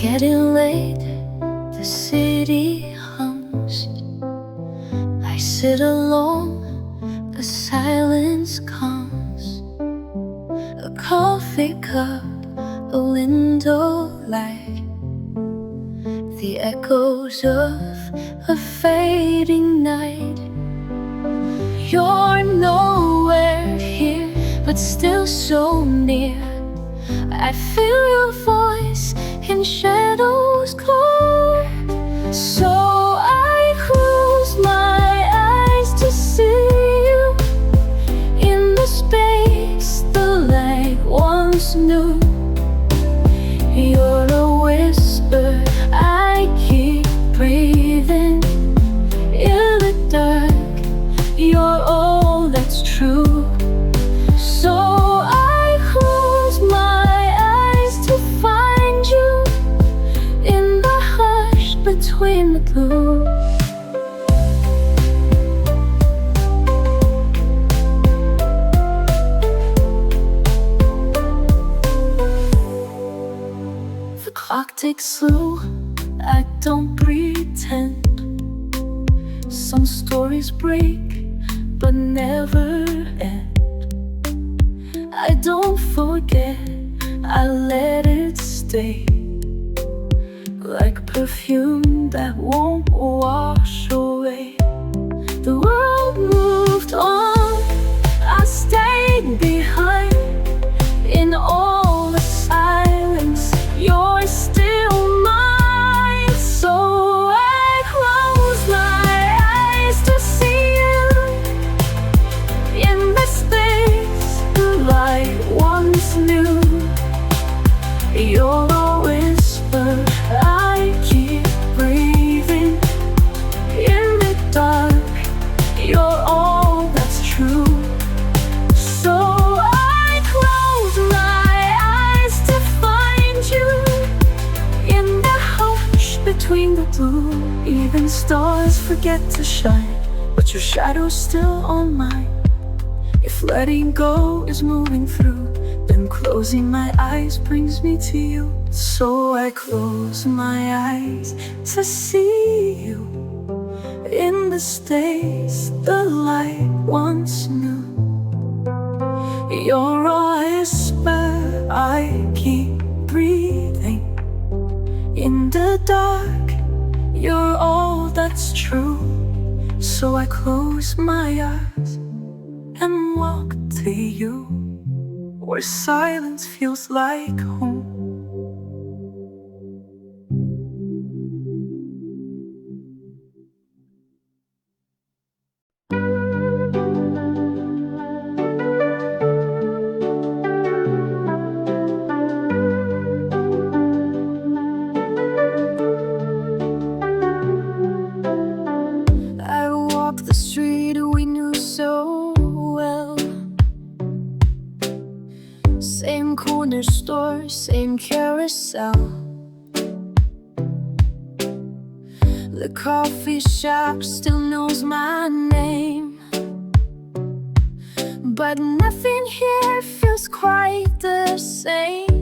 getting late, the city hums. I sit alone, the silence comes. A coffee cup, a window light, the echoes of a fading night. You're nowhere here, but still so near. I feel your voice in shadows glow. So I close my eyes to see you in the space the light once knew. You're a whisper I keep breathing in the dark. You're all that's true. So I close my eyes to find you in the hush between the blue. The clock ticks slow, I don't pretend. Some stories break but never end. I don't forget, I let it stay, like perfume that won't wash away. The world moved on, I stayed behind. In all the silence, you're still mine. So I close my eyes to see you in the space the light once knew. You're a whisper I keep breathing in the dark. You're all that's true. So I close my eyes to find you in the hush between the blue. Even stars forget to shine, but your shadow's still on mine. If letting go is moving through, then closing my eyes brings me to you. So I close my eyes to see you in the space the light once knew. You're a whisper I keep breathing in the dark. You're all that's true. So I close my eyes and walk to you, where silence feels like home. I walk the street we knew so well. Same corner store, same carousel. The coffee shop still knows my name, but nothing here feels quite the same.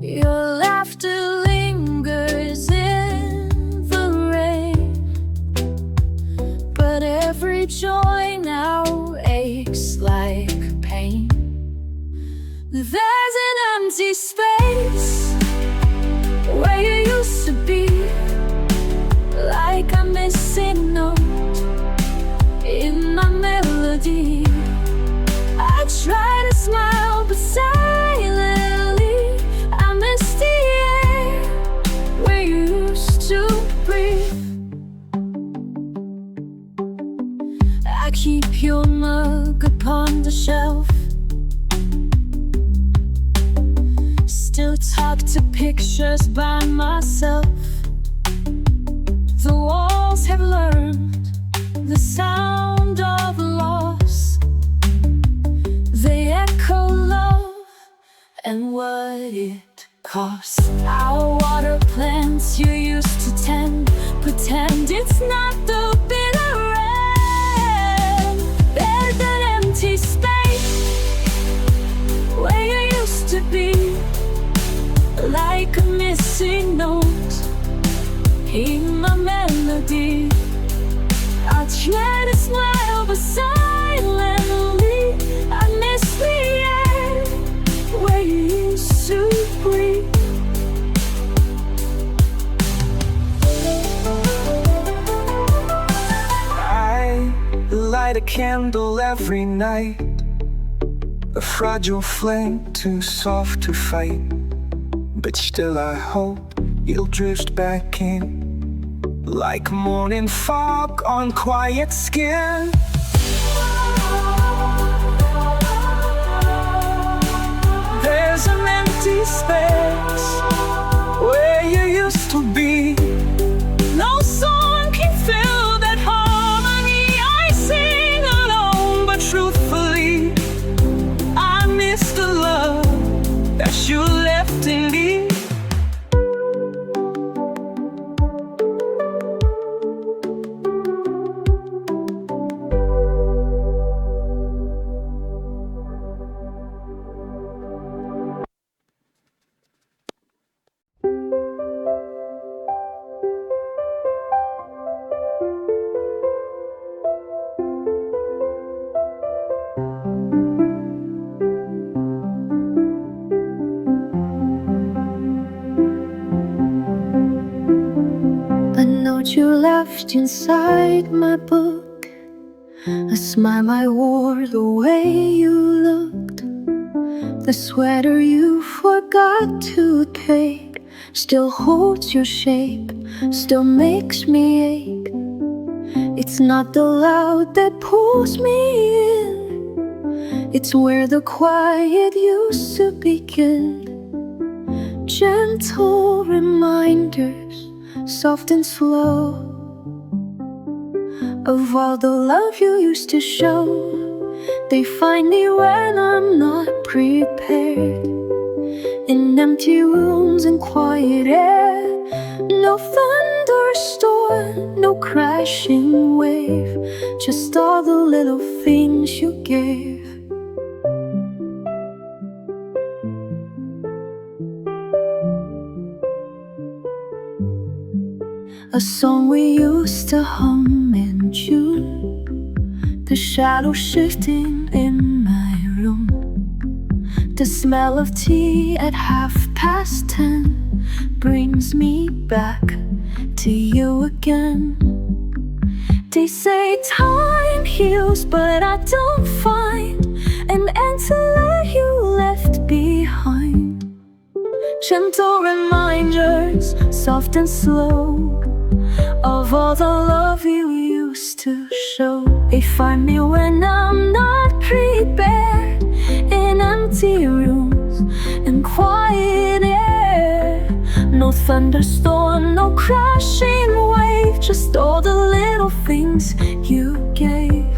Your laughter lingers in the rain, but every joy now aches like pain. There's an empty space where you used to be, like a missing note in my melody. I try to smile, but silently I miss the air where you used to breathe. I keep your mug upon the shelf, still talk to pictures by myself. The walls have learned the sound of loss. They echo love and what it costs. Our water plants you used to tend, pretend it's not the bitter end. There's an empty space where you used to be, like a a candle every night, a fragile flame too soft to fight. But still I hope you'll drift back in, like morning fog on quiet skin. There's an empty space where you used to be. No song can fill that harmony. I sing alone, but truthfully, I miss the love that you left in me. A note you left inside my book, a smile I wore the way you looked, the sweater you forgot to take still holds your shape, still makes me ache. It's not the loud that pulls me in, it's where the quiet used to begin. Gentle reminders, soft and slow, of all the love you used to show. They find me when I'm not prepared, in empty rooms and quiet air. No thunderstorm, no crashing wave, just all the little things you gave. A song we used to hum in June, the shadow shifting in my room, the smell of tea at 10:30 brings me back to you again. They say time heals, but I don't find an end to let you left behind. Gentle reminders, soft and slow, of all the love you used to show. They find me when I'm not prepared, in empty rooms and quiet air. No thunderstorm, no crashing wave, just all the little things you gave.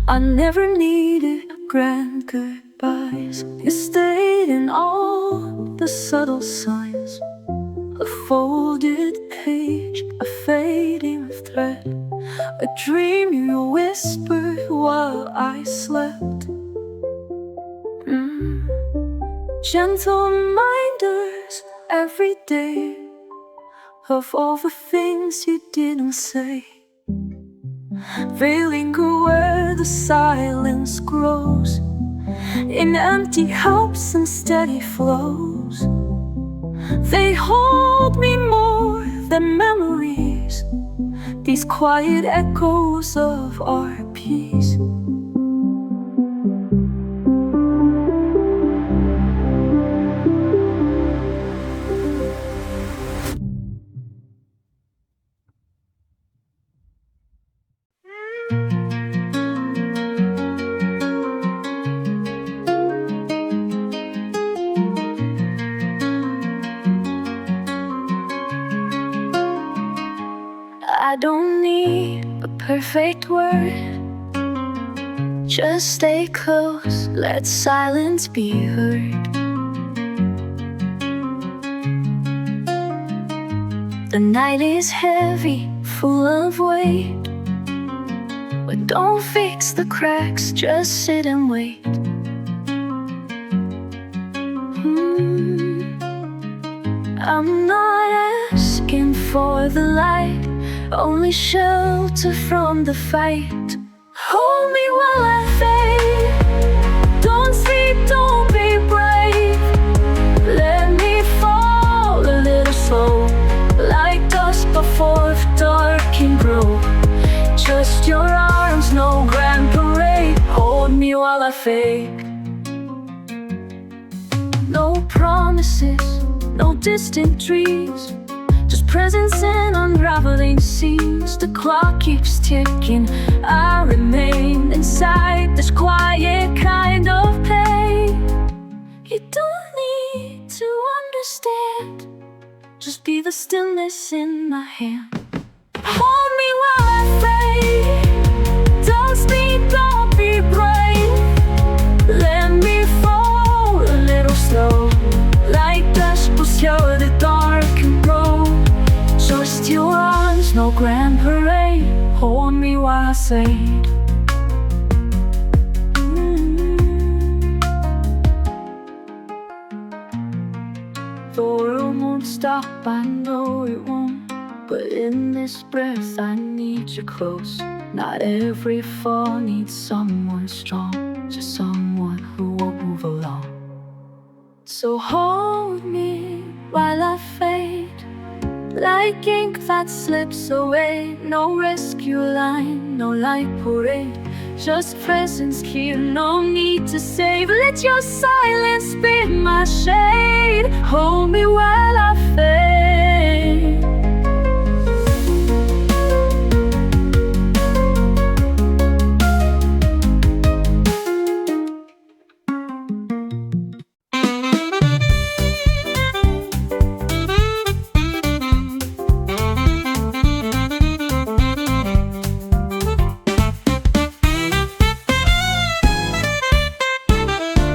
I never needed grand goodbyes. You stayed in all the subtle signs, a folded page, a fading thread, a dream you whispered while I slept. Gentle reminders every day of all the things you didn't say. They linger where the silence grows, in empty hopes and steady flows. They hold me more than memories, these quiet echoes of our peace. I don't need a perfect word, just stay close, let silence be heard. The night is heavy, full of weight, but don't fix the cracks, just sit and wait. I'm not asking for the light, only shelter from the fight. Hold me while I fade, don't sleep, don't be brave. Let me fall a little slow, like dust before the dark can grow. Just your arms, no gravity. promises, no distant trees, just presence in unraveling seas. The clock keeps ticking, I remain inside this quiet kind of pain. You don't need to understand, just be the stillness in my hand. Hold me while I fade, don't speak, don't be brave. Let me fall a little slow, like dust will show the dark and grow. So still runs no grand parade, hold me while I fade. The world won't stop, I know it won't, but in this breath I need you close. Not every fall needs someone strong, just someone who will move along. So hold me while I fade, like ink that slips away. No rescue line, no light parade, just presence here, no need to save. Let your silence be my shade, hold me while I fade.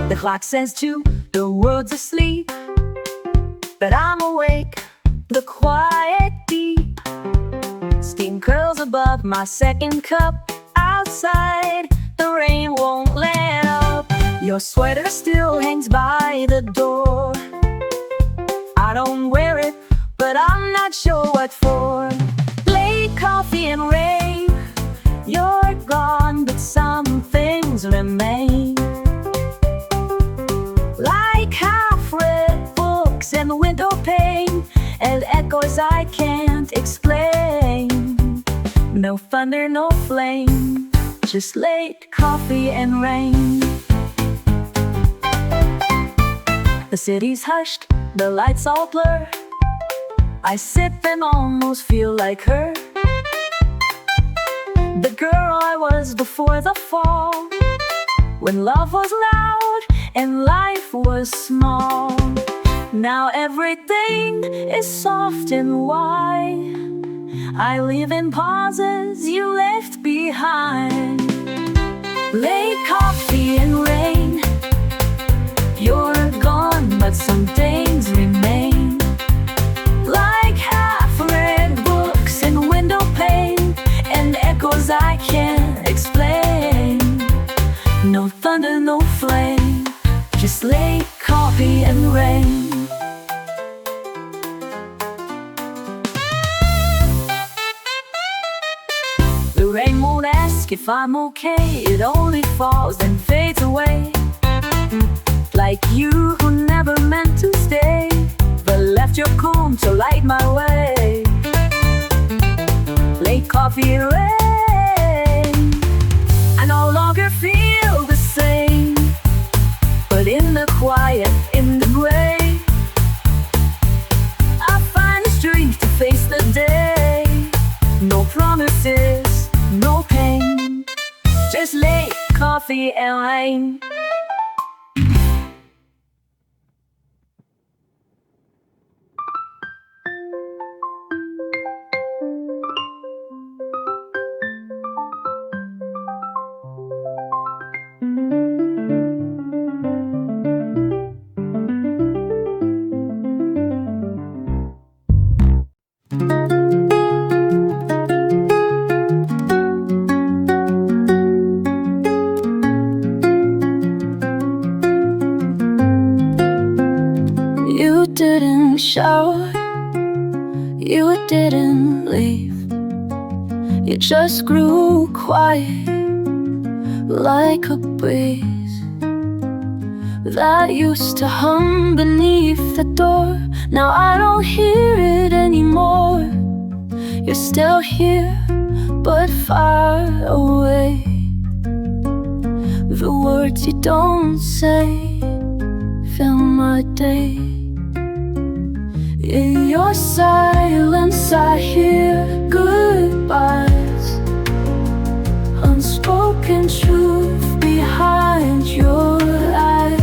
The clock says 2, the world's asleep, but I'm awake, the quiet deep. Steam curls above my second cup. Outside, the rain won't let up. Your sweater still hangs by the door. I don't wear it, but I'm not sure what for. Late coffee and rain, you're gone, but some things remain. Like half-read books and window pane, and echoes I can't explain. No thunder, no flame, just late coffee and rain. The city's hushed, the lights all blur. I sip and almost feel like her, the girl I was before the fall, when love was loud and life was small. Now everything is soft and wide. I live in pauses you left behind. Late coffee and rain, you're gone, but some things remain. Like half-read books and window pane, and echoes I can't explain. No thunder, no flame, just late coffee and rain. The rain won't ask if I'm okay, it only falls then fades away. Like you who never meant to stay, but left your comb to light my way. Late coffee and rain, I no longer feel the same, but in the quiet, in the gray, I find the strength to face the day. No promises, no pain, just late coffee and rain. You didn't shower, you didn't leave. You just grew quiet, like a breeze that used to hum beneath the door. Now I don't hear it anymore. You're still here, but far away. The words you don't say fill my day. In your silence I hear goodbyes, unspoken truth behind your eyes.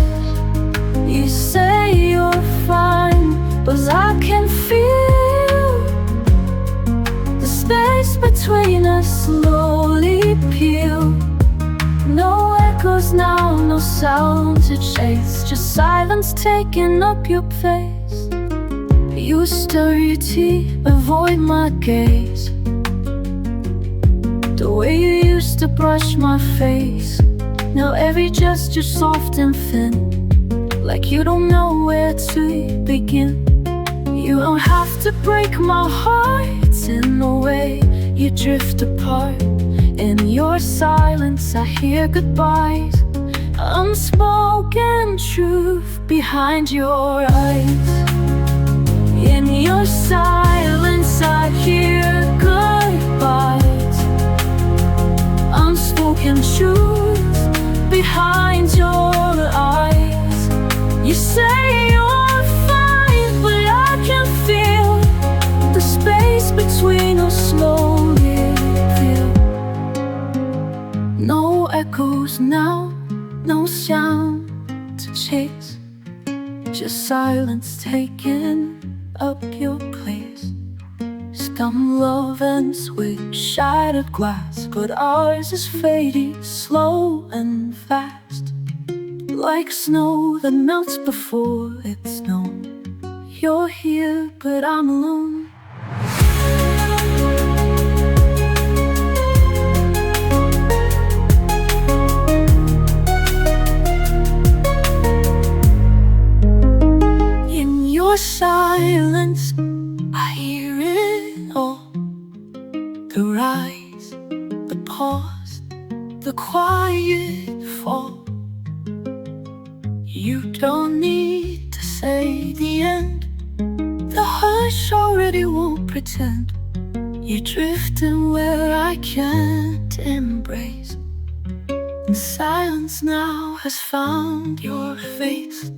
You say you're fine, but I can feel the space between us slowly peel. No echoes now, no sound to chase, just silence taking up your place. You stir your tea, avoid my gaze, the way you used to brush my face. Now every gesture soft and thin, like you don't know where to begin. You don't have to break my heart in the way you drift apart. In your silence I hear goodbyes, unspoken truth behind your eyes. In your silence I hear goodbyes, unspoken truth behind your eyes. You say you're fine, but I can feel the space between us slowly fill. No echoes now, no sound to chase, just silence taking up your place. Scum love ends with shattered glass, but ours is fading slow and fast, like snow that melts before it's known. You're here, but I'm alone. In your silence I hear it all, the rise, the pause, the quiet fall. You don't need to say the end, the hush already won't pretend. You're drifting where I can't embrace, and silence now has found your face.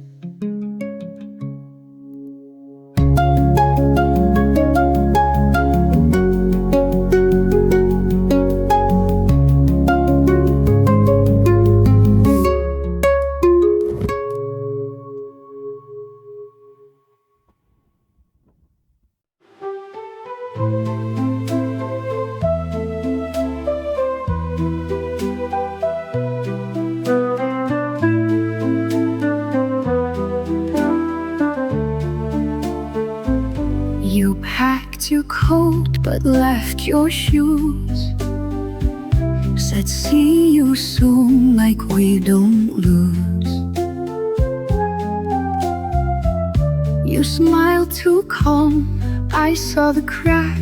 You packed your coat but left your shoes, said see you soon like we don't lose. You smiled too calm, I saw the crack,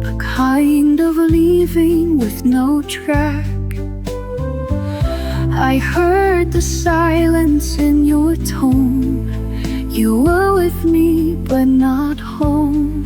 a kind of leaving with no track. I heard the silence in your tone. You were with me, but not home.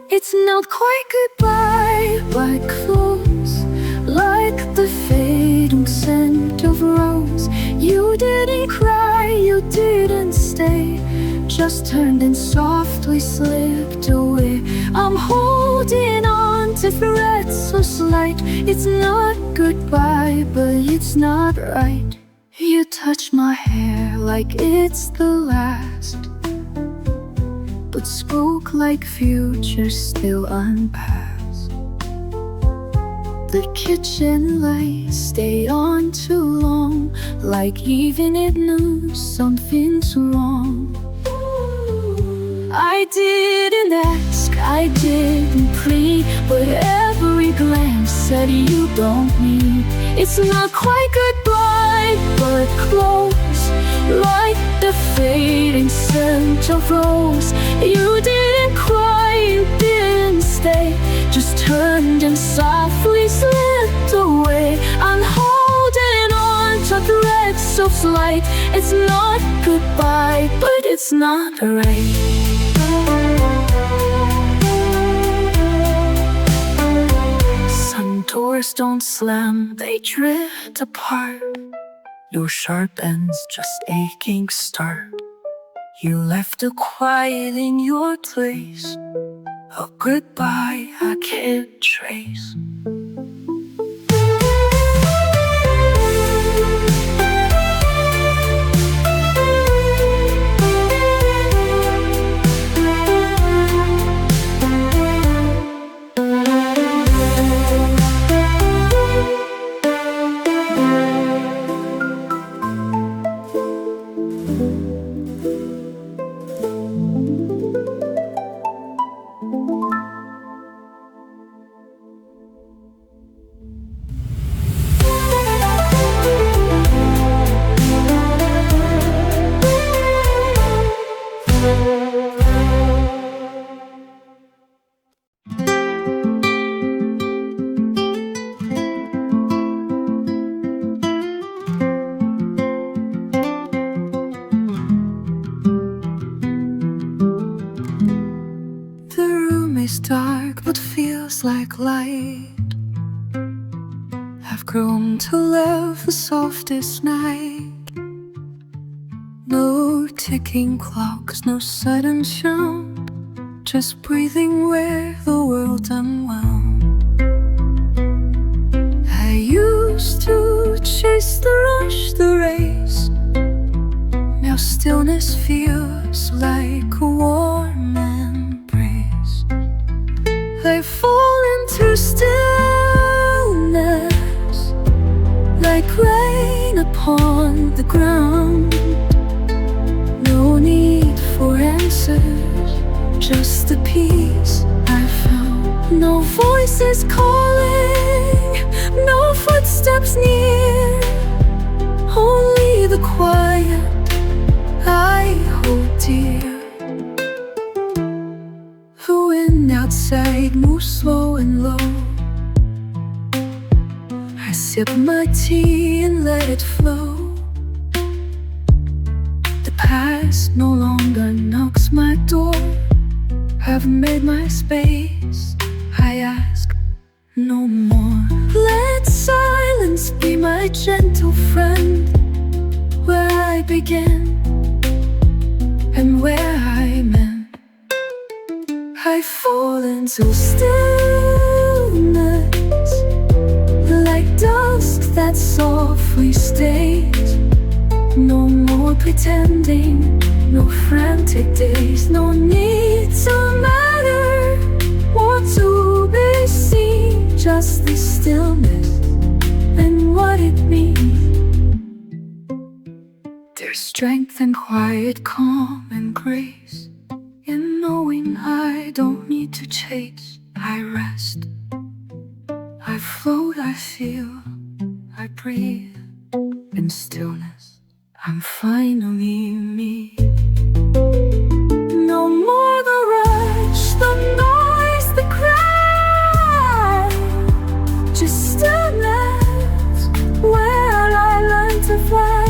It's not quite goodbye, but close, like the fading scent of rose. You didn't cry, you didn't stay, just turned and softly slipped away. I'm holding on to threads so slight. It's not goodbye, but it's not right. You touch my hair like it's the last, but spoke like future still unpassed. The kitchen lights stay on too long, like even it knew something's wrong. I didn't ask, I didn't plead, but every glance said you don't need. It's not quite goodbye, but close, like the fading scent of rose. You didn't cry, you didn't stay, just turned and softly slipped away. I'm holding on to threads so slight. It's not goodbye, but it's not right. Some doors don't slam, they drift apart. Your sharp ends just aching start. You left a quiet in your place, a goodbye I can't trace. The room is dark but feels like light. I've grown to love the softest night. No ticking clocks, no sudden sound, just breathing where the world unwound. I used to chase the rush, the race. Now stillness feels like a warm embrace. I fall into stillness, like rain upon the ground. No need for answers, just the peace I found. No voices calling, no footsteps near, only the quiet I hold dear. The wind outside moves slow and low. I sip my tea and let it flow. The past no longer knocks my door. I've made my space, I ask no more. Let silence be my gentle friend, where I begin and where I'm end. I fall into stillness, like dusk that softly stays. No more pretending, no frantic days. No need to matter or to be seen, just the stillness and what it means. There's strength and quiet, calm and grace in knowing I don't need to chase. I rest, I float, I feel, I breathe. In stillness, I'm finally me. No more the rush, the noise, the cry, just stillness where I learn to fly.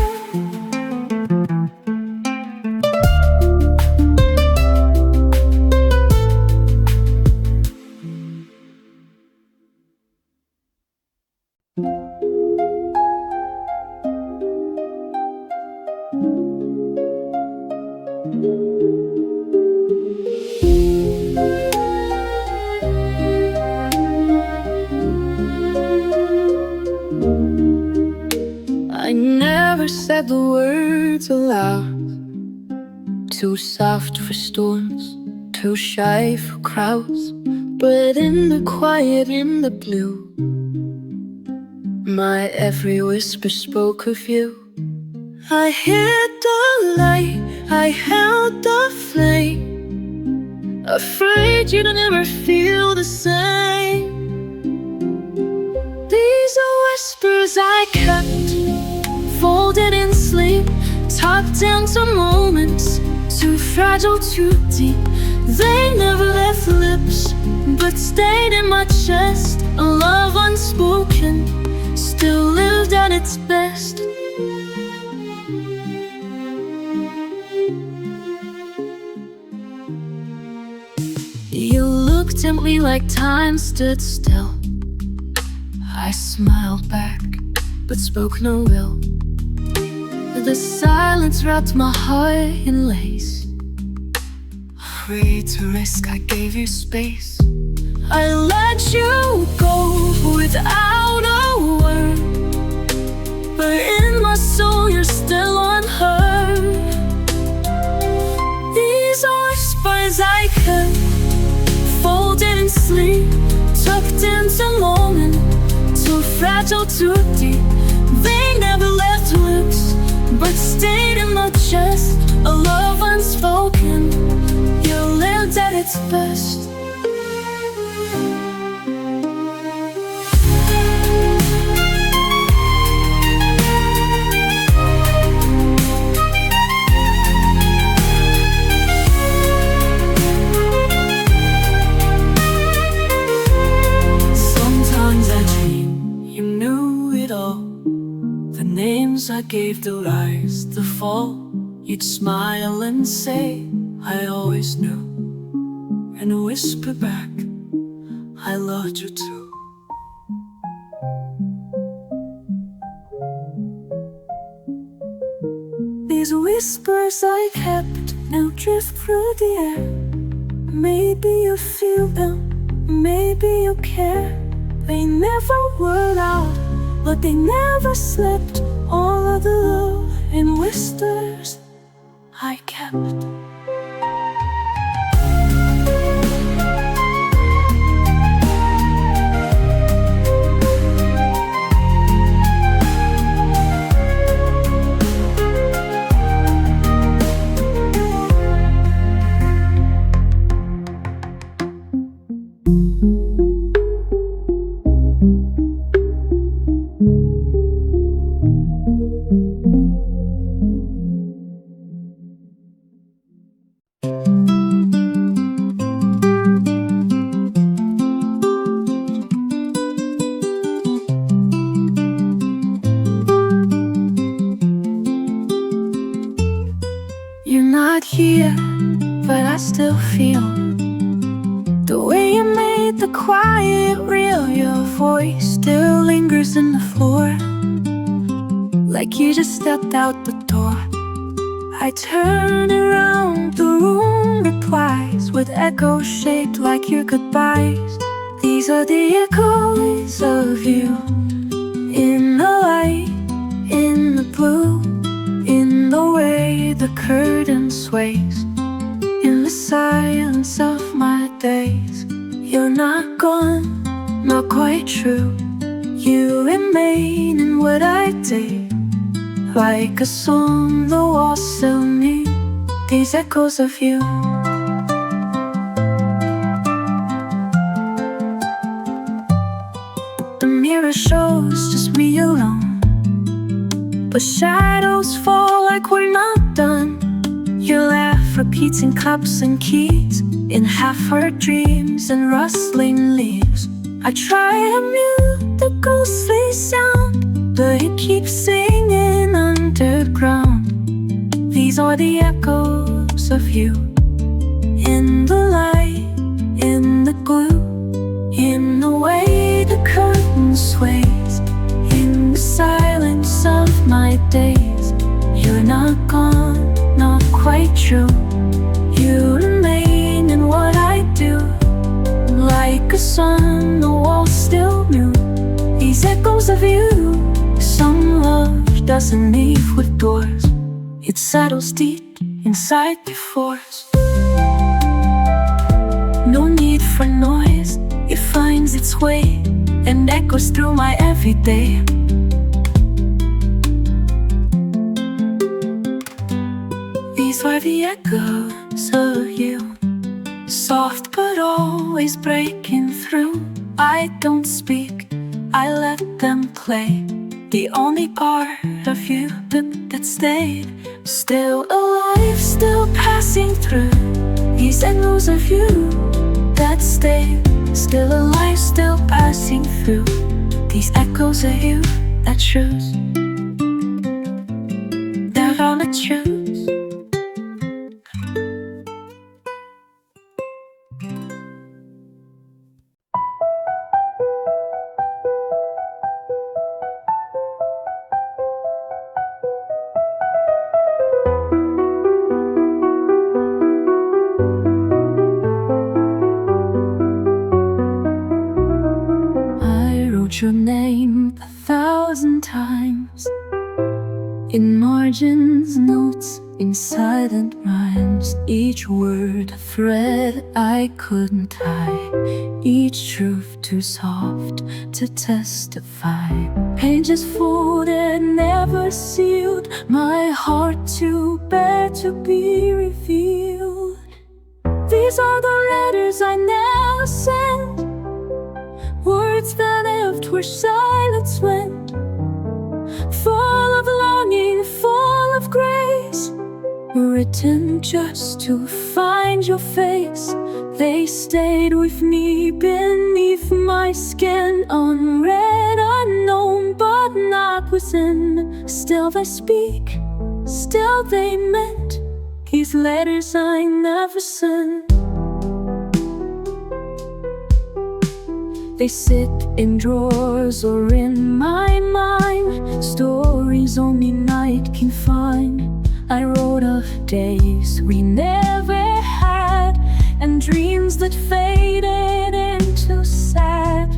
I never said the words aloud. Too soft for storms, too shy for crowds. But in the quiet, in the blue, my every whisper spoke of you. I hid the light, I held the flame, afraid you'd never feel the same. These are whispers I kept, folded in sleep, tucked into moments too fragile, too deep. They never left lips, but stayed in my chest. A love unspoken, still lived at its best. You looked at me like time stood still. I smiled back, but spoke no ill. The silence wrapped my heart in lace. Free to risk, I gave you space. I let you go without a word, but in my soul you're still unheard. These are whispers I kept, folded in sleep, tucked into moment, too fragile, too deep. They never left lips, but stayed in my chest. A love unspoken, you lived at its best. I gave the rise, the fall. You'd smile and say, I always knew, and whisper back, I loved you too. These whispers I kept now drift through the air. Maybe you feel them, maybe you care. They never were out, but they never slept. All of the love and whispers I kept. You're not here, but I still feel the way you made the quiet real. Your voice still lingers in the floor, like you just stepped out the door. I turn around, the room replies with echoes shaped like your goodbyes. These are the echoes of you, in the light, in the blue, in the way the curtain sways, in the silence of my days. You're not gone, not quite true. You remain in what I did, like a song the walls still need. These echoes of you. The mirror shows just me alone, but shadows fall like we're not done. Your laugh repeats in cups and keys, in half-heard dreams and rustling leaves. I try to mute the ghostly sound, but it keeps singing underground. These are the echoes of you, in the light, in the glue, in the way the curtain sways, in the silence of my days. You're not gone, not quite true. You remain in what I do, like a sun the walls still mute. These echoes of you. Some love doesn't leave with doors, it settles deep inside your force. No need for noise, it finds its way and echoes through my everyday. These were the echoes of you, soft but always breaking through. I don't speak, I let them play, the only part of you that stayed. Still alive, still passing through. These echoes of you that stayed. Still alive, still passing through. These echoes of you that choose. They're gonna choose. margins, notes in silent rhymes, each word a thread I couldn't tie, each truth too soft to testify. Pages folded, never sealed, my heart too bare to be revealed. These are the letters I never sent, words that lived where silence went, full of longing, full of grace, written just to find your face. They stayed with me beneath my skin, unread, unknown, but not within. Still they speak, still they meant these letters I never sent. They sit in drawers or in my mind, stories only night can find. I wrote of days we never had, and dreams that faded into sad.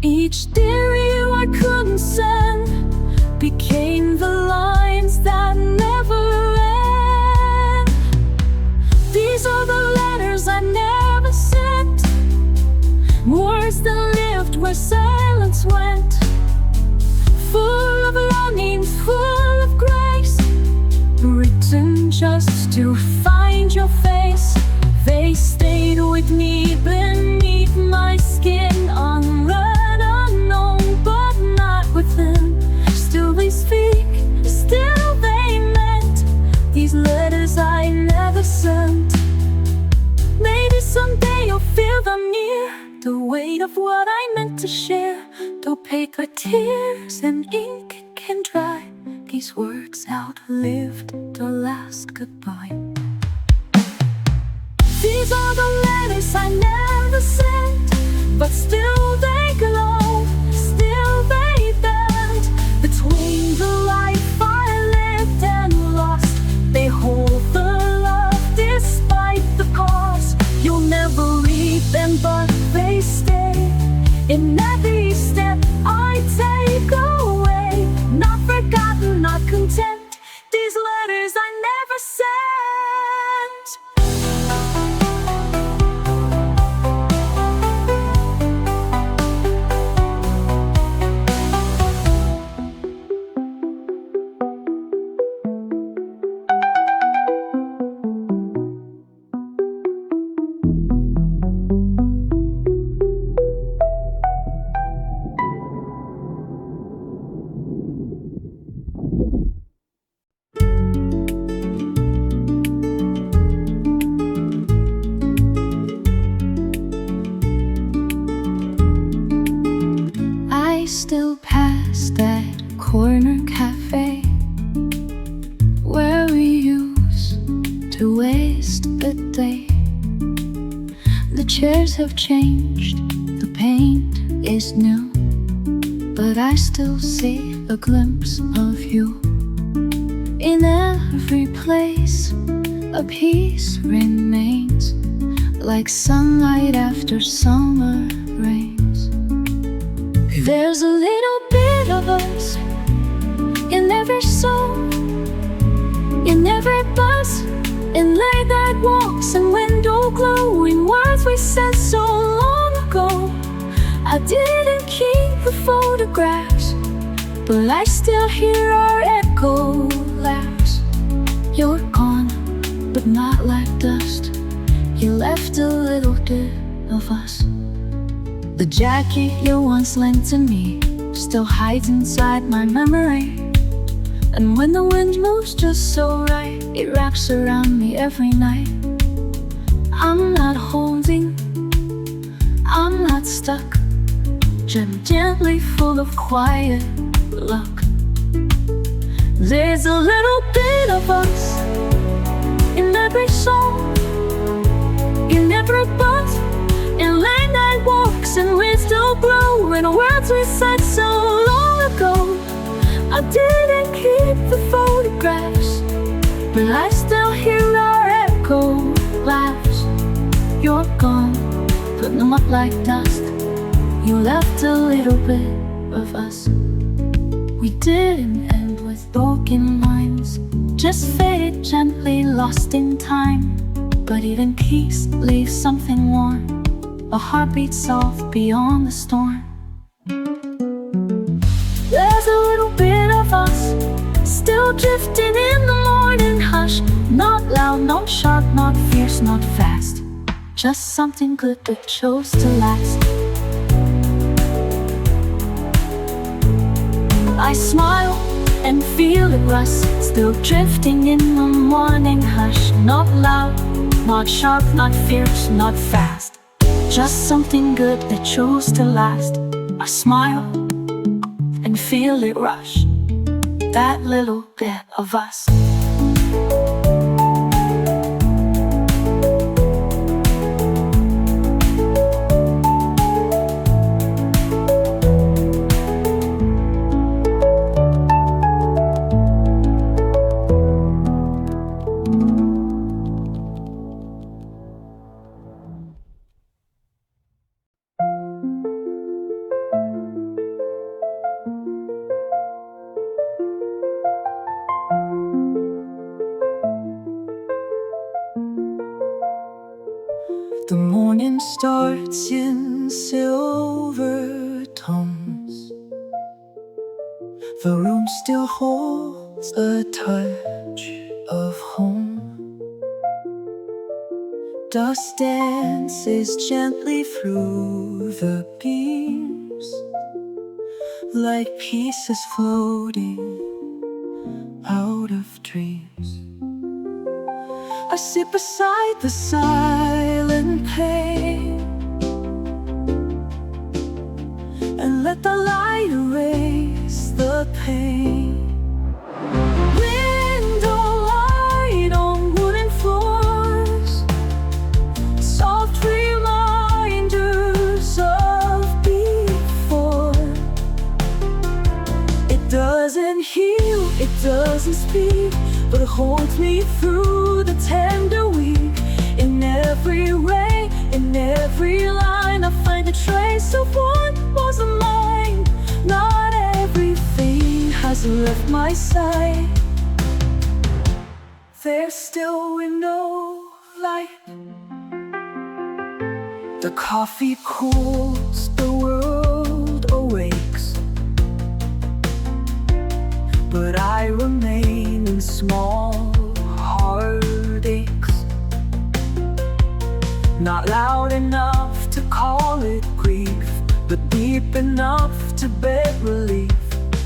Each dear you I couldn't send became the lines that never end. These are the letters I never sent, words that lived where silence went, full of longing, full of grace, written just to find your face. They stayed with me beneath my skin, unread, unknown, but not within. Still they speak, still they meant these letters I never sent. Maybe someday you'll feel them near, the weight of what I meant to share. Though paper, tears, and ink can dry, these words outlived the last goodbye. These are the letters I never sent, but still they glow, still they bend. Between the life I lived and lost, they hold the love despite the cost. You'll never read them, but they stay in every step I take away. Not forgotten, not content, these letters I never sent. I still pass that corner cafe where we used to waste the day. The chairs have changed, the paint is new, but I still see a glimpse of you. In every place, a piece remains, like sunlight after summer rains. There's a little bit of us in every song, in every buzz, in late night walks and window glow, in words we said so long ago. I didn't keep the photographs, but I still hear our echo laughs. You're gone, but not like dust. You left a little bit of us. The jacket you once lent to me still hides inside my memory, and when the wind moves just so right, it wraps around me every night. I'm not holding, I'm not stuck, just gently full of quiet luck. There's a little bit of us in every song, in every buzz, in late night walks and we still glow, in words we said so long ago. I didn't keep the photographs, but I still hear our echo laughs. You're gone, but not like dust. You left a little bit of us. We didn't end with broken broken lines just faded gently, lost in time. But even peace leaves something warm, a heartbeat soft beyond the storm. There's a little bit of us still drifting in the morning hush. Not loud, not sharp, not fierce, not fast, just something good that chose to last. I smile and feel it rust, still drifting in the morning hush. Not loud, not sharp, not fierce, not fast, just something good that chose to last. I smile and feel it rush, that little bit of us. The morning starts in silver tones. The room still holds a touch of home. Dust dances gently through the beams, like pieces floating out of dreams. I sit beside the silent pain and let the light erase the pain. Window light on wooden floors, soft reminders of before. It doesn't heal, it doesn't speak, but it holds me through the tender week. In every ray, in every line, I find a trace of what was mine. Not everything has left my side. There's still window light. The coffee cools, the world awakes, but I remain in small heartaches. Not loud enough to call it grief, but deep enough to beg relief.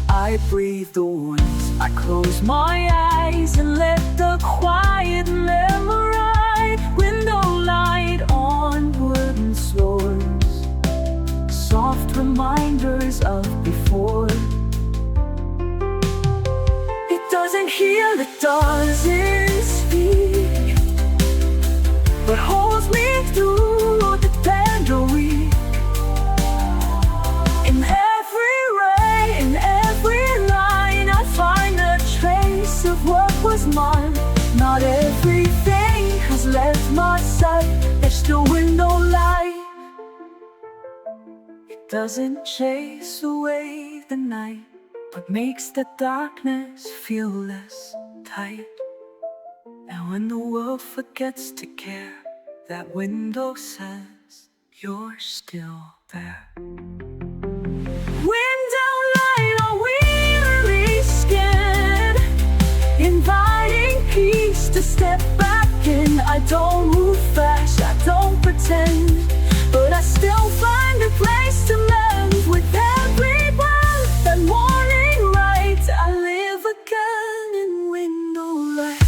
I breathe the warmth, I close my eyes and let the quiet memory ride. Window light on wooden floors, soft reminders of before. It doesn't heal, it doesn't speak, but holds me through the tender week. In every ray, in every line, I find a trace of what was mine. Not everything has left my sight. There's still window light. It doesn't chase away the night, but makes the darkness feel less tight. And when the world forgets to care, that window says you're still there. Window light on weary skin, inviting peace to step back in. I don't move fast, I don't pretend, but I still find a place to mend. With every breath, that morning light, I live again in window light.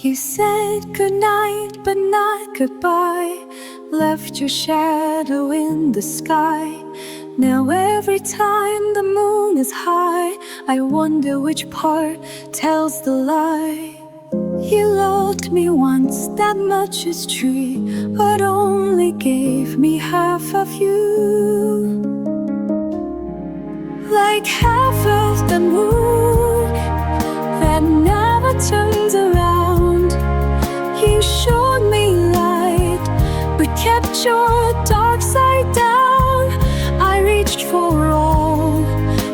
You said goodnight, but not goodbye. Left your shadow in the sky. Now every time the moon is high, I wonder which part tells the lie. You loved me once, that much is true, but only gave me half of you. Like half of the moon that never turns around. You showed me light, but kept your dark side down. I reached for all,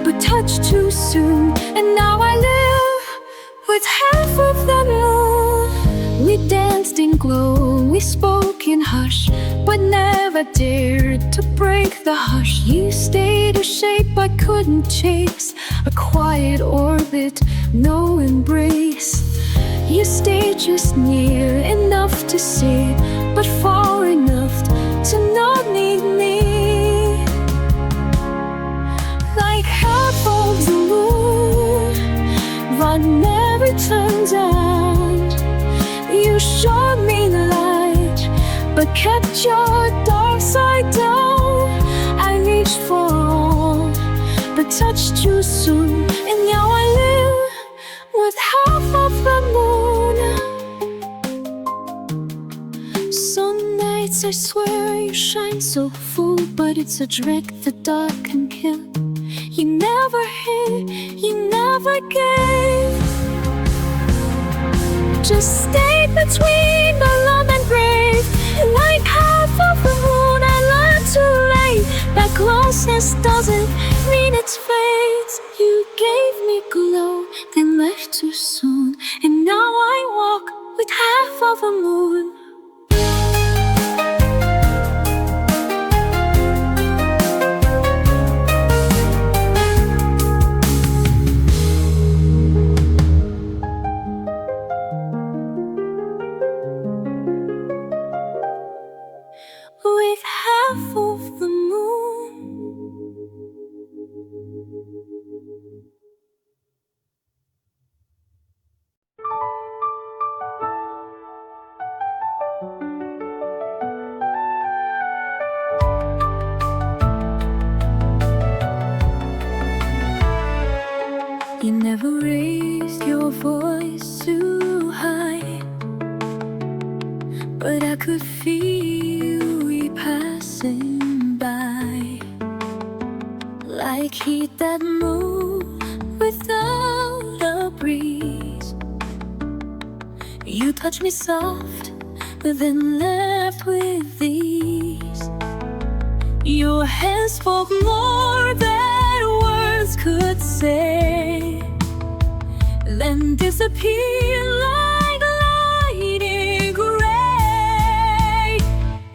but touched too soon, and now I live with half of the moon. We danced in glow, we spoke in hush, but never dared to break the hush. You stayed a shape I couldn't chase, a quiet orbit, no embrace. You stayed just near enough to see, but far enough to not need me. Like half of the moon that never turns out. You showed me the light, but kept your dark side down. I reached for all, but touched too soon, and now I live with half of the moon. Some nights I swear you shine so full, but it's a trick the dark can kill. You never hid, you never gave, just stayed between the love and grave. Like half of the moon I learned too late that closeness doesn't mean it's fate. You gave me glow, then left too soon, and now I walk with half of a moon. With half of the moon. You never raised your voice too high, but I could feel you passing by, like heat that moves without a breeze. You touched me soft, but then left with ease. Your hands spoke more than words could say, then disappeared like lightning ray.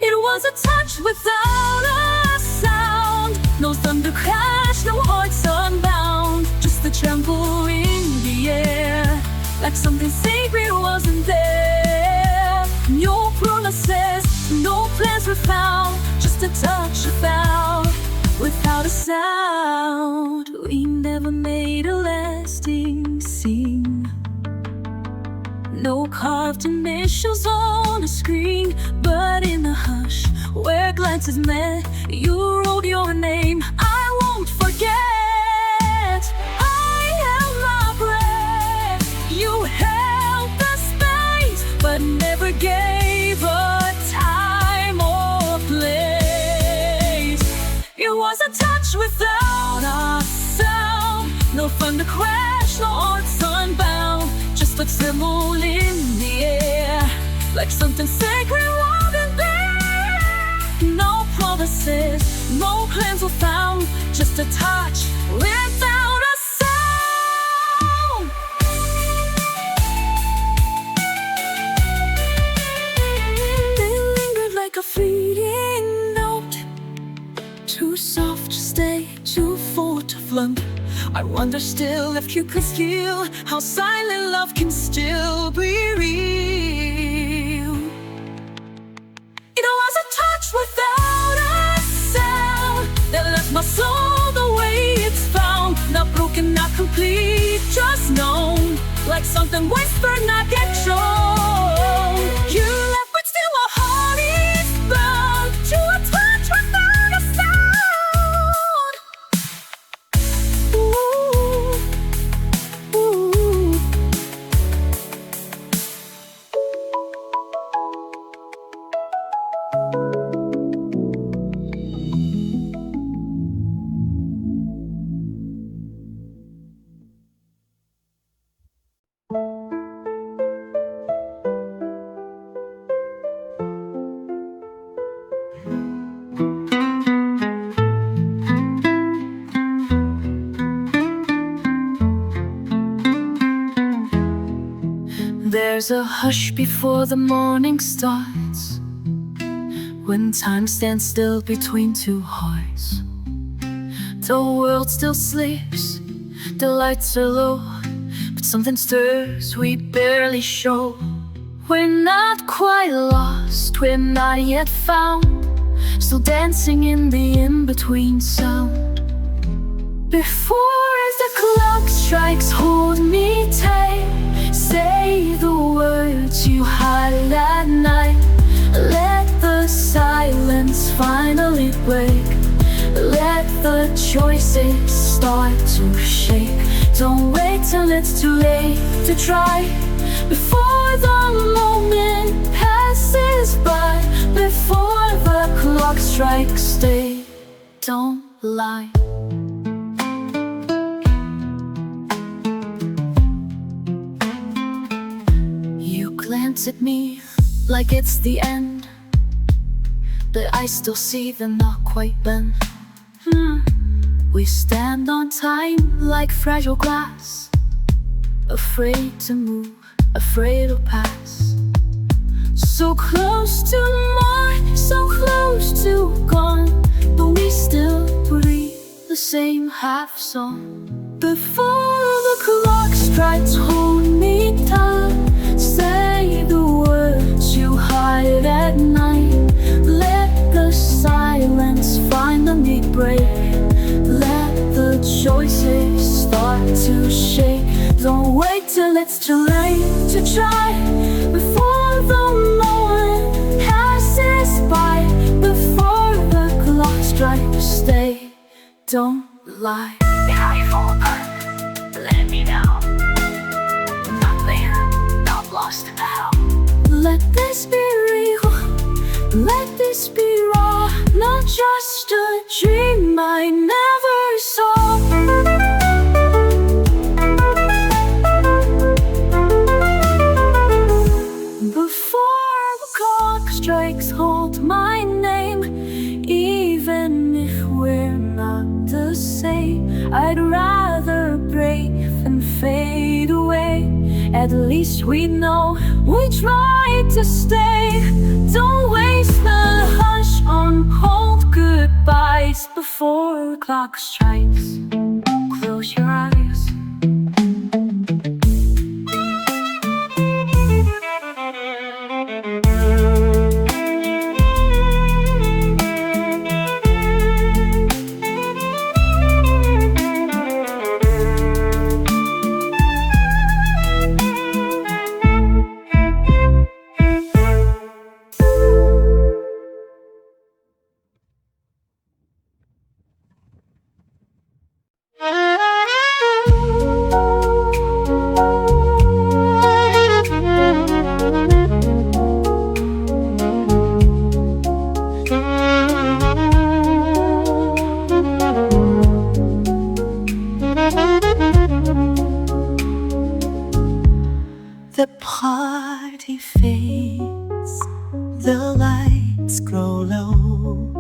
It was a touch without a sound, no thunder crash, no hearts unbound, just a tremble in the air, like something sacred wasn't there. No promises, no plans were found, just a touch of vow without a sound. We never made a lasting scene, no carved initials on a screen, but in the hush where glances met, you wrote your name. I won't forget. I held my breath, you held the space, but never gave a time or place. It was a touch without a sound, no thunder crash, no hearts unbound, just a tremble in the air, like something sacred wasn't there. No promises, no plans were found, just a touch without a sound. They lingered like a fleeting note, too soft to stay, too full to float. I wonder still if you could feel how silent love can still be real. It was a touch without a sound that left my soul the way it's found, not broken, not complete, just known, like something whispered, not yet shown. You left, but still my heart is bound to a touch without a sound. There's a hush before the morning starts, when time stands still between two hearts. The world still sleeps, the lights are low, but something stirs we barely show. We're not quite lost, we're not yet found, still dancing in the in-between sound. Before the clock strikes, hold me tight. Say the words you hide at night. Let the silence finally break. Let the choices start to shake. Don't wait till it's too late to try. Before the moment passes by, before the clock strikes, stay, don't lie. You glance at me like it's the end, but I still see the not quite bend. We stand on time like fragile glass, afraid to move, afraid of pass. So close to morn, so close to gone, but we still breathe the same half song. Before the clock strikes, hold me tight. Say the words you hide at night. Let the silence finally break. Let the choices start to shake. Don't wait till it's too late to try. Before the moment passes by, before the clock strikes, stay, don't lie. Before you fall apart, let me know. I'm not there, not lost in the hell. Let this be real, let this be raw, not just a dream I never saw. Before the clock strikes, hold my name. Even if we're not the same, I'd rather break than fade away. At least we know we tried to stay. Don't waste the hush on cold goodbyes. Before the clock strikes, close your eyes. The party fades, the lights grow low,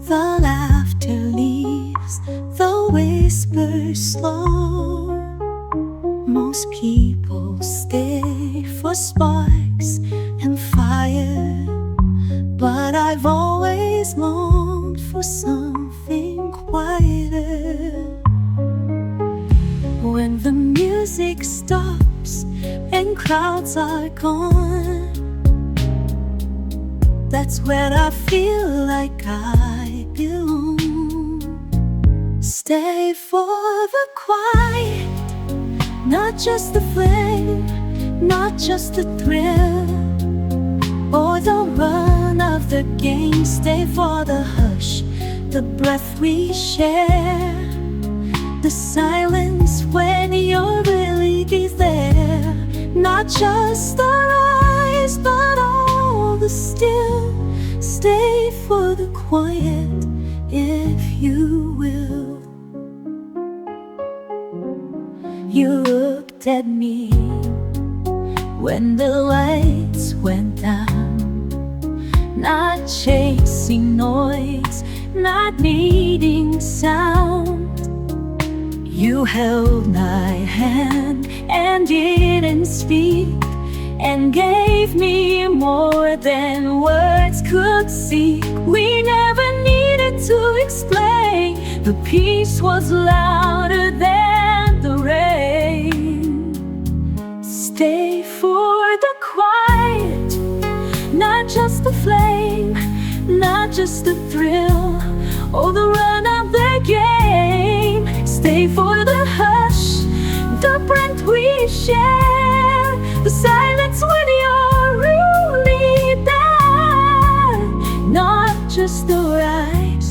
the laughter leaves, the whispers slow. Most people stay for sparks and fire, but I've always longed for something quieter. When the music stops and crowds are gone, that's when I feel like I belong. Stay for the quiet, not just the flame, not just the thrill or the run of the game. Stay for the hush, the breath we share, the silence when you're really there. Not just the rise, but all the still. Stay for the quiet, if you will. You looked at me when the lights went down, not chasing noise, not needing sound. You held my hand and in didn't speak, and gave me more than words could see. We never needed to explain, the peace was louder than the rain. Stay for the quiet, not just the flame, not just the thrill or the run of the game. Stay for the hush, the breath we share, the silence when you're really there. Not just the rise,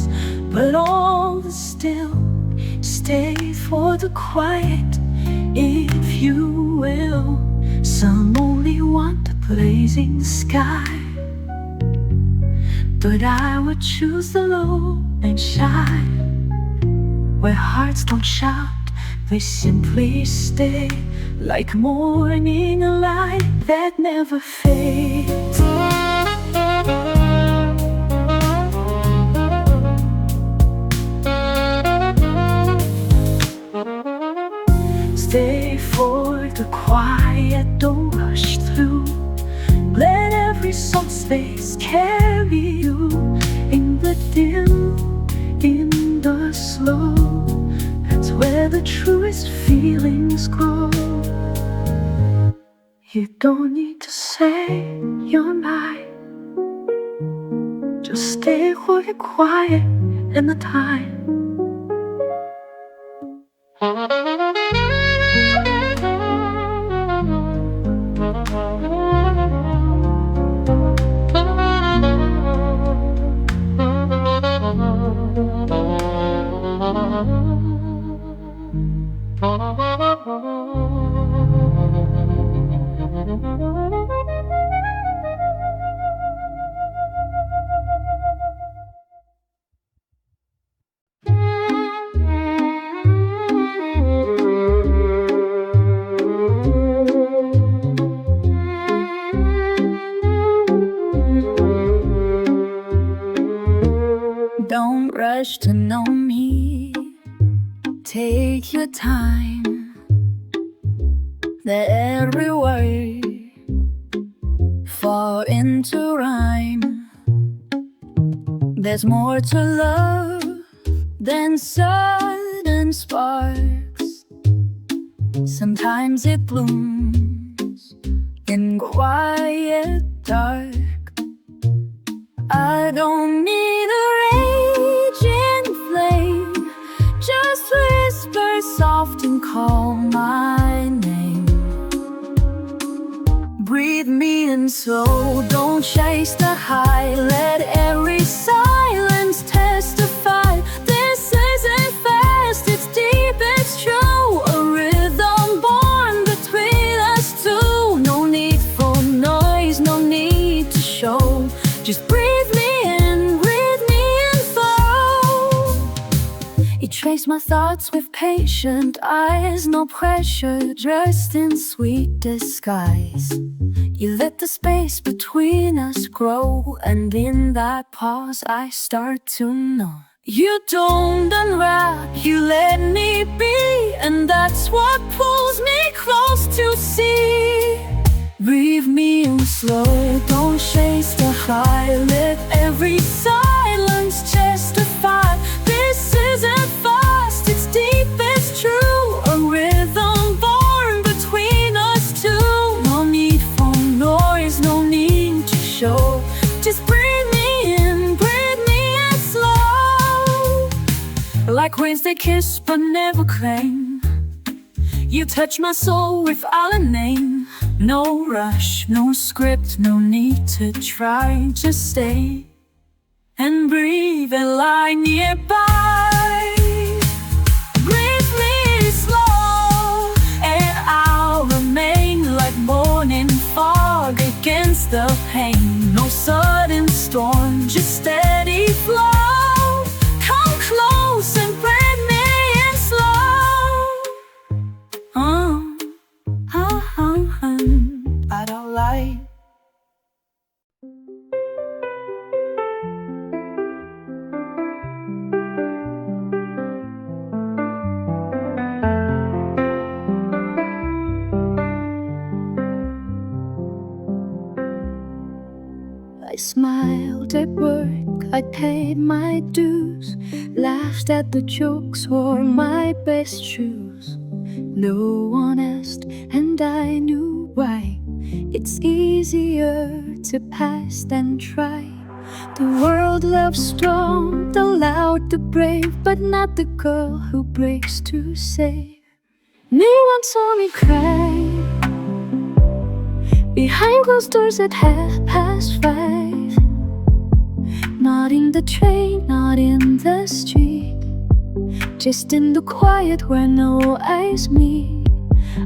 but all the still. Stay for the quiet, if you will. Some only want the blazing sky, but I would choose the low and shy, where hearts don't shout, they simply stay, like morning light that never fades. Stay for the quiet, don't rush through. Let every soul space carry you, in the dim, in the slow. That's where the truest feelings grow. You don't need to say you're mine, just stay for the quiet and the time. Don't rush to know me, take your time. Let every word fall into rhyme. There's more to love than sudden sparks. Sometimes it blooms in quiet dark. I don't need a raging flame, just whisper soft and call my name. Breathe me in slow, don't chase the high. Let every silence testify. This isn't fast, it's deep, it's true. A rhythm born between us two. No need for noise, no need to show. Just breathe me in, breathe me in flow. You trace my thoughts with patient eyes, no pressure, dressed in sweet disguise. You let the space between us grow, and in that pause I start to know. You don't unwrap, you let me be, and that's what pulls me close to see. Breathe me in slow, don't chase the high. Let every silence testify. This isn't fast, it's deep, it's true. A rhythm born between us two. No need for noise, no need to show. Just breathe me in slow. Like winds they kiss but never claim. You touch my soul without a name. No rush, no script, no need to try. Just stay and breathe and lie nearby. Breathe me slow, and I'll remain like morning fog against the pain. No sudden storm, just steady flow. Come close and breathe me in slow. I don't like. I smiled at work, I paid my dues, laughed at the jokes, wore my best shoes. No one asked, and I knew why. It's easier to pass than try. The world loves strong, the loud, the brave, but not the girl who breaks to save. No one saw me cry behind closed doors at 5:30. Not in the train, not in the street, just in the quiet where no eyes meet.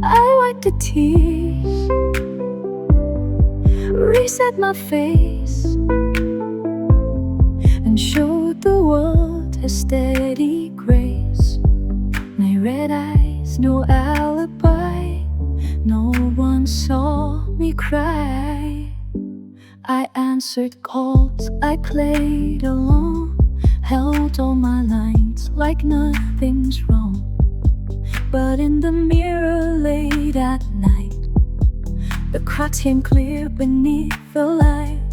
I wiped the tears, reset my face, and showed the world a steady grace. My red eyes, no alibi, no one saw me cry. I answered calls, I played along, held all my lines like nothing's wrong. But in the mirror late at night, the cracks came clear beneath the light.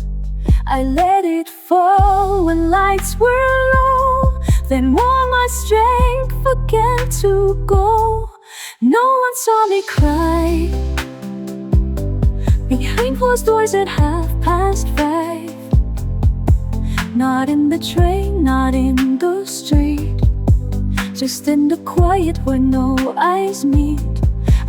I let it fall when lights were low, then all my strength began to go. No one saw me cry behind closed doors at 5:30. Not in the train, not in the street, just in the quiet where no eyes meet.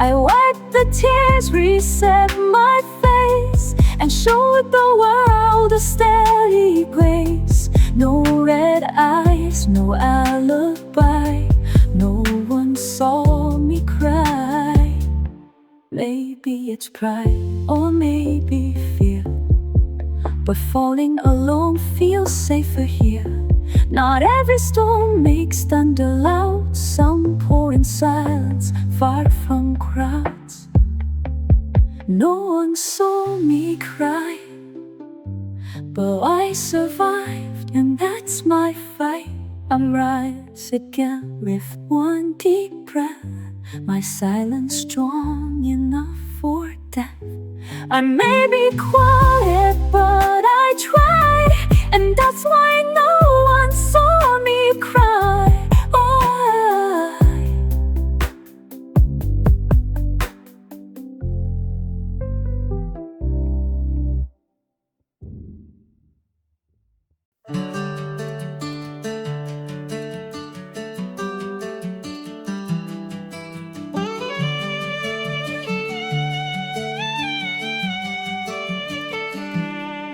I wiped the tears, reset my face, and showed the world a steady grace. No red eyes, no alibi, no one saw me cry. Maybe it's pride, or maybe fear, but falling alone feels safer here. Not every storm makes thunder loud, some pour in silence, far from crowds. No one saw me cry, but I survived, and that's my fight. I'm rise again with one deep breath, my silence strong enough for death. I may be quiet, but I try, and that's why no one saw me cry.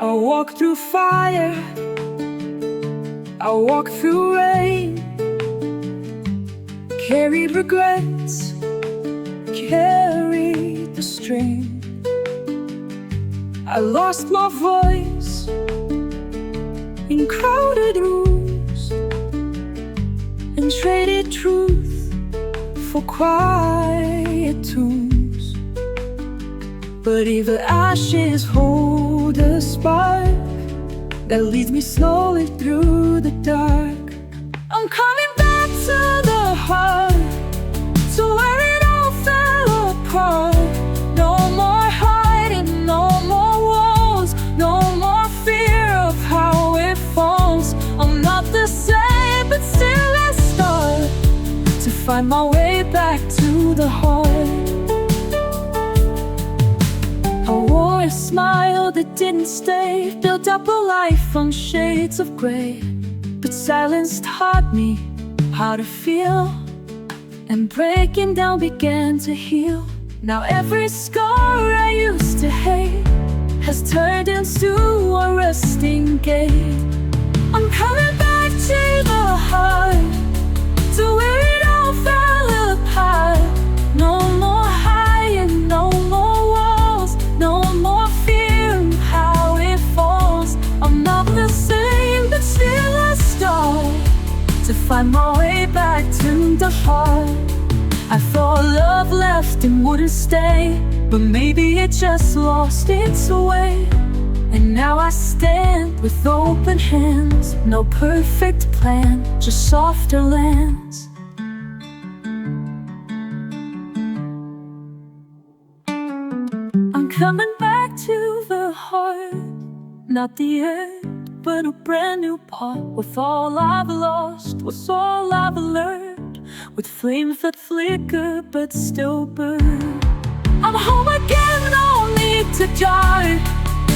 I walk through fire, I walk through rain, carried regrets, carried the strain. I lost my voice in crowded rooms, and traded truth for quiet tunes. But even ashes hold a spark that leads me slowly through the dark. I'm coming back to the heart, to where it all fell apart. No more hiding, no more walls, no more fear of how it falls. I'm not the same, but still I start to find my way back to the heart. I wore a smile that didn't stay, built up a life from shades of gray. But silence taught me how to feel, and breaking down began to heal. Now every scar I used to hate has turned into a resting gate. I'm coming back to the heart, to where it all fell apart. No more hiding, no more walls, no more fear of how it falls. I'm not the same, but still I start to find my way back to the heart. I thought love left and wouldn't stay, but maybe it just lost its way. And now I stand with open hands, no perfect plan, just softer lands. I'm coming back to the heart, Not the end, but a brand new part. With all I've lost, was all I've learned. With flames that flicker but still burn. I'm home again, no need to jar.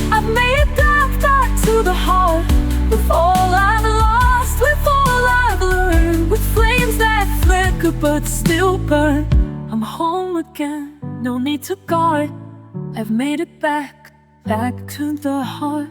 I've made that back to the heart. With all I've lost, with all I've learned. With flames that flicker but still burn. I'm home again, no need to guard. I've made it back to the heart.